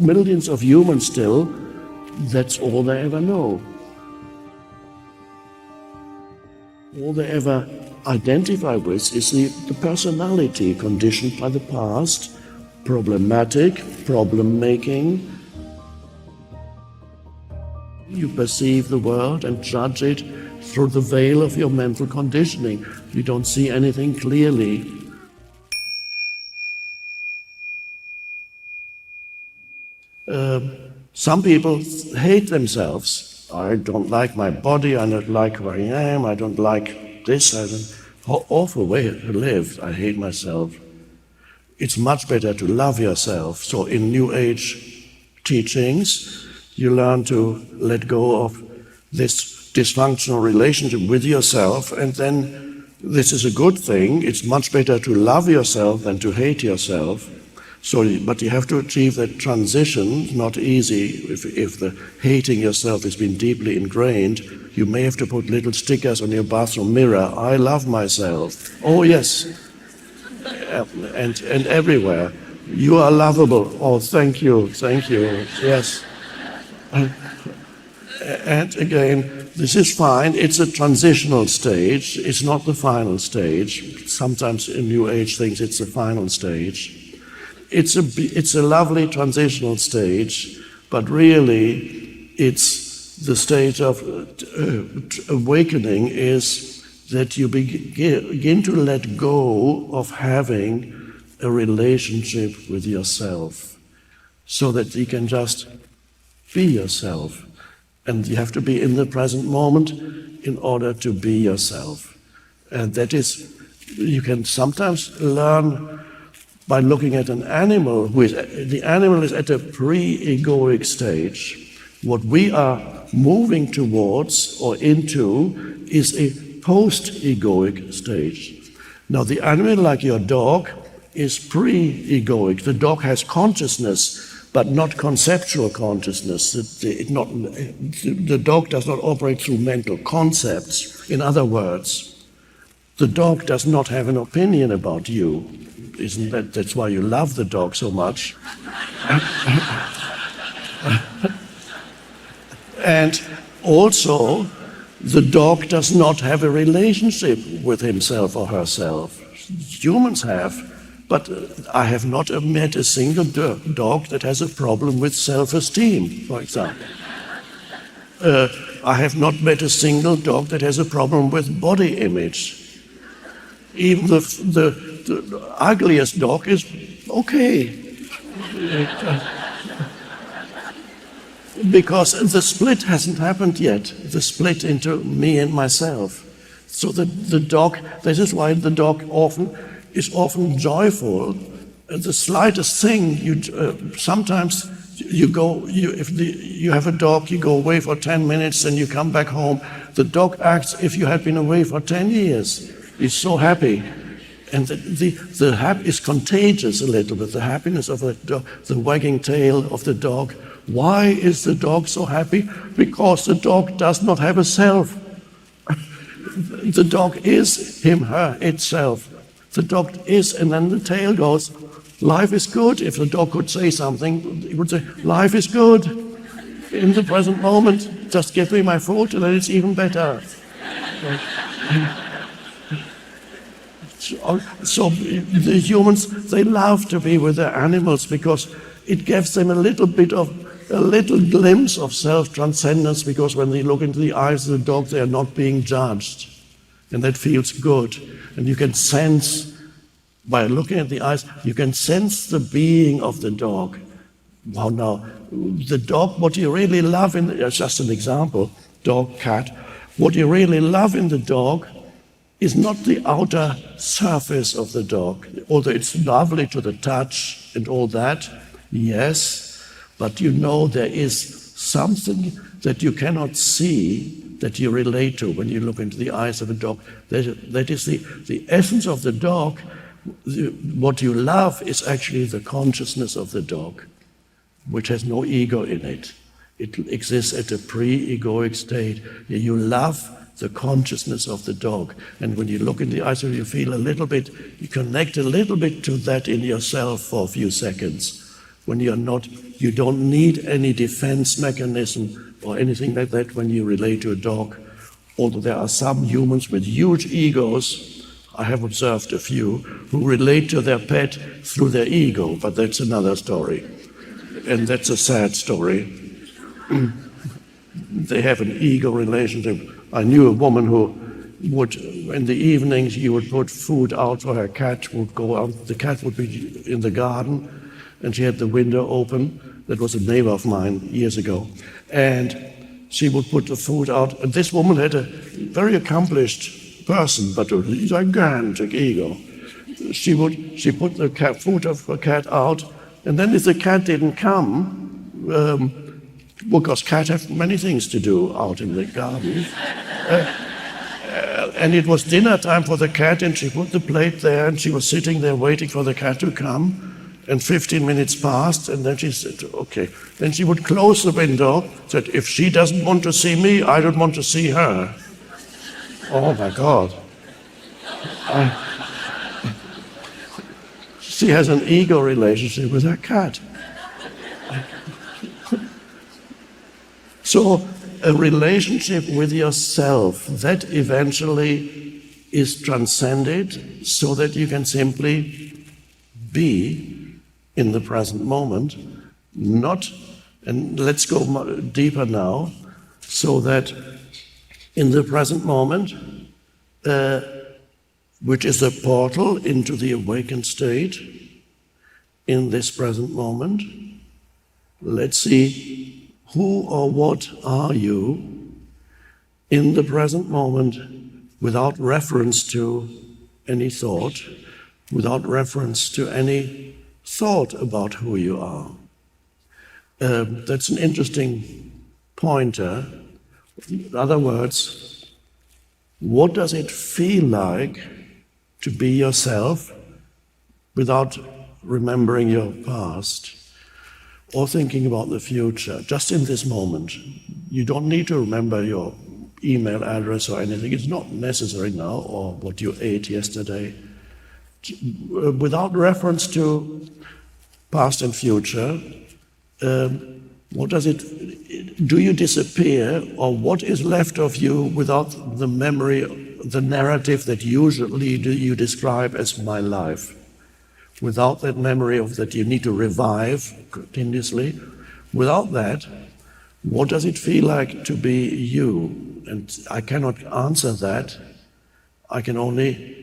Millions of humans still, that's all they ever know. All they ever identify with is the personality conditioned by the past, problematic, problem-making. You perceive the world and judge it through the veil of your mental conditioning. You don't see anything clearly. Some people hate themselves. I don't like my body, I don't like who I am, I don't like this, awful way to live, I hate myself. It's much better to love yourself. So in New Age teachings, you learn to let go of this dysfunctional relationship with yourself, and then this is a good thing. It's much better to love yourself than to hate yourself. But you have to achieve that transition, not easy. If the hating yourself has been deeply ingrained, you may have to put little stickers on your bathroom mirror. I love myself. Oh yes. And everywhere. You are lovable. Oh, thank you, yes. And again, this is fine. It's a transitional stage. It's not the final stage. Sometimes in New Age things, it's the final stage. It's a lovely transitional stage, but really it's the stage of awakening is that you begin to let go of having a relationship with yourself so that you can just be yourself. And you have to be in the present moment in order to be yourself. And that is, you can sometimes learn by looking at an animal. The animal is at a pre-egoic stage. What we are moving towards or into is a post-egoic stage. Now the animal, like your dog, is pre-egoic. The dog has consciousness, but not conceptual consciousness. The dog does not operate through mental concepts. In other words, the dog does not have an opinion about you. That's why you love the dog so much. And also, the dog does not have a relationship with himself or herself. Humans have, but I have not met a single dog that has a problem with self-esteem, for example. I have not met a single dog that has a problem with body image. Even the ugliest dog is okay. Because the split hasn't happened yet, the split into me and myself. So the dog, this is why the dog is often joyful. The slightest thing, sometimes if you have a dog, you go away for 10 minutes and you come back home. The dog acts if you had been away for 10 years. He's so happy. And the happy is contagious a little bit, the happiness of the wagging tail of the dog. Why is the dog so happy? Because the dog does not have a self. The dog is him, her, itself. The dog is, and then the tail goes, life is good. If the dog could say something, he would say, life is good. In the present moment, just give me my food and then it's even better. So the humans, they love to be with their animals because it gives them a little glimpse of self-transcendence, because when they look into the eyes of the dog, they are not being judged. And that feels good. And you can sense, by looking at the eyes, you can sense the being of the dog. Wow, now, the dog, what you really love just an example, dog, cat, what you really love in the dog is not the outer surface of the dog, although it's lovely to the touch and all that, yes, but you know there is something that you cannot see that you relate to when you look into the eyes of a dog. That is the essence of the dog. What you love is actually the consciousness of the dog, which has no ego in it. It exists at a pre-egoic state. You love the consciousness of the dog. And when you look in the eyes, you feel a little bit, you connect a little bit to that in yourself for a few seconds. when you don't need any defense mechanism or anything like that when you relate to a dog. Although there are some humans with huge egos, I have observed a few, who relate to their pet through their ego, but that's another story. And that's a sad story. They have an ego relationship. I knew a woman who would, in the evenings, you would put food out for her cat, would go out, the cat would be in the garden, and she had the window open. That was a neighbor of mine years ago. And she would put the food out. And this woman had a very accomplished person, but a gigantic ego. She put the food of her cat out, and then if the cat didn't come, because cats have many things to do out in the garden, and it was dinner time for the cat, and she put the plate there, and she was sitting there waiting for the cat to come. And 15 minutes passed, and then she said, okay. Then she would close the window, said, if she doesn't want to see me, I don't want to see her. Oh my God. She has an ego relationship with her cat. So a relationship with yourself, that eventually is transcended so that you can simply be in the present moment, and let's go deeper now, so that in the present moment, which is a portal into the awakened state, in this present moment, let's see who or what are you in the present moment without reference to any thought, without reference to any thought about who you are. That's an interesting pointer. In other words, what does it feel like to be yourself without remembering your past or thinking about the future, just in this moment? You don't need to remember your email address or anything. It's not necessary now, or what you ate yesterday. Without reference to past and future, what does it, do you disappear, or what is left of you without the memory, the narrative that usually you describe as my life? Without that memory of that you need to revive continuously, without that, what does it feel like to be you? And I cannot answer that. I can only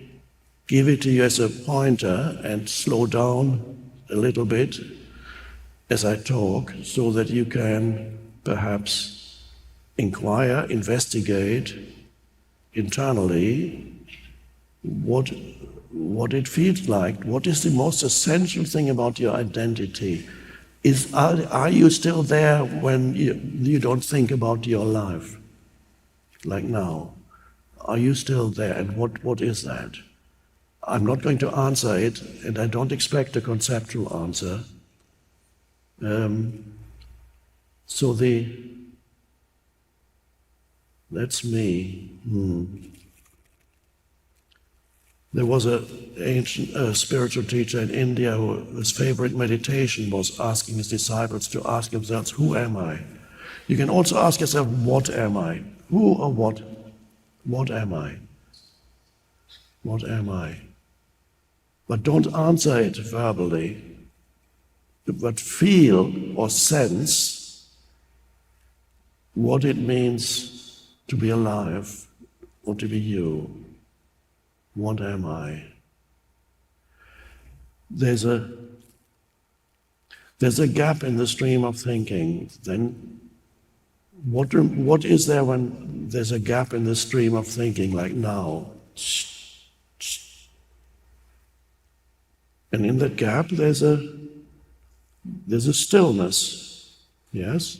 give it to you as a pointer and slow down a little bit as I talk, so that you can perhaps inquire, investigate internally what it feels like. What is the most essential thing about your identity? Are you still there when you don't think about your life, like now? Are you still there, and what is that? I'm not going to answer it, and I don't expect a conceptual answer. That's me. There was an ancient spiritual teacher in India whose favorite meditation was asking his disciples to ask themselves, who am I? You can also ask yourself, what am I? Who or what? What am I? What am I? But don't answer it verbally, but feel or sense what it means to be alive or to be you. What am I? There's a gap in the stream of thinking. Then what is there when there's a gap in the stream of thinking, like now? And in that gap, there's a stillness. Yes.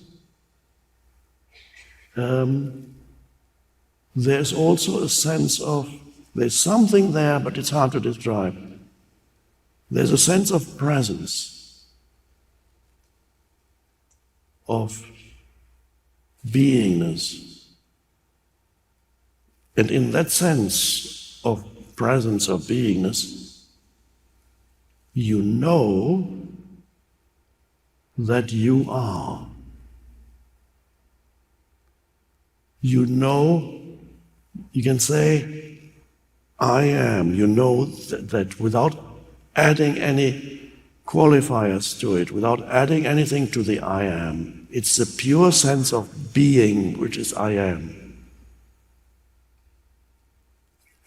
There's also a sense of there's something there, but it's hard to describe. There's a sense of presence, of beingness. And in that sense of presence, of beingness, you know that you are. You know, you can say, I am. You know that without adding any qualifiers to it, without adding anything to the I am. It's the pure sense of being, which is I am.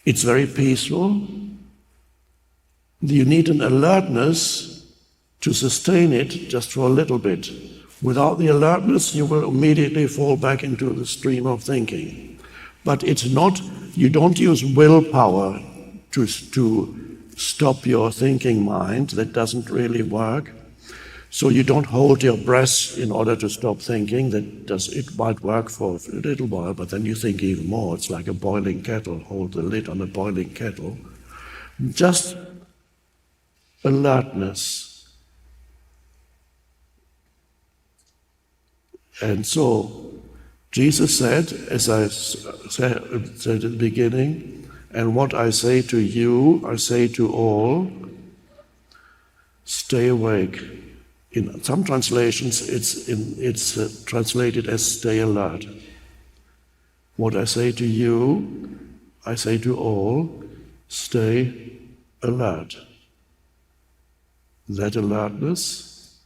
It's very peaceful. You need an alertness to sustain it just for a little bit. Without the alertness, you will immediately fall back into the stream of thinking. But it's not, you don't use willpower to stop your thinking mind. That doesn't really work. So you don't hold your breath in order to stop thinking. It might work for a little while, but then you think even more. It's like a boiling kettle. Hold the lid on a boiling kettle. Just alertness. And so Jesus said, as I said at the beginning, and what I say to you, I say to all, stay awake. In some translations, it's translated as stay alert. What I say to you, I say to all, stay alert. That alertness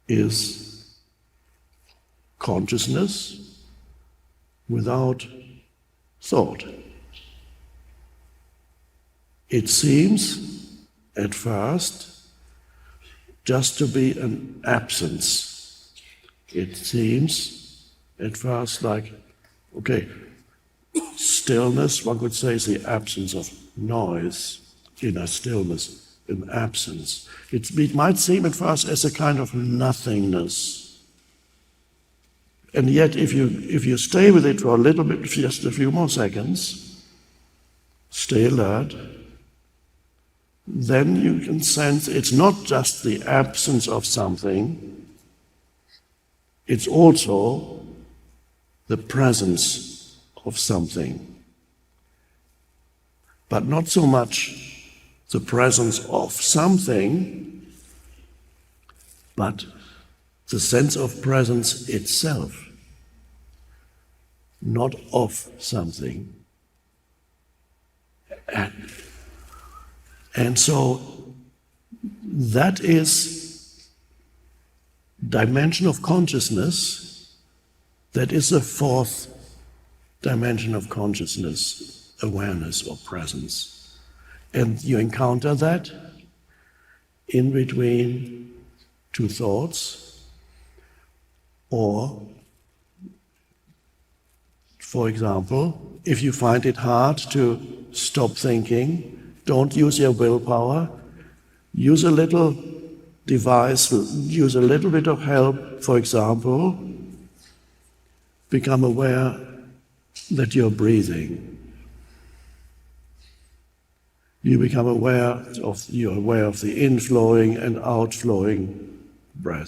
is consciousness without thought. It seems at first just to be an absence. It seems at first like, okay, stillness, one could say, is the absence of noise, inner stillness, an absence. It might seem at first as a kind of nothingness. And yet if you stay with it for a little bit, just a few more seconds, stay alert, then you can sense it's not just the absence of something, it's also the presence of something. But not so much the presence of something, but the sense of presence itself, not of something. And so that is dimension of consciousness, that is the fourth dimension of consciousness, awareness or presence. And you encounter that in between two thoughts, or, for example, if you find it hard to stop thinking, don't use your willpower. Use a little device, use a little bit of help. For example, become aware that you're breathing. You're aware of the inflowing and outflowing breath.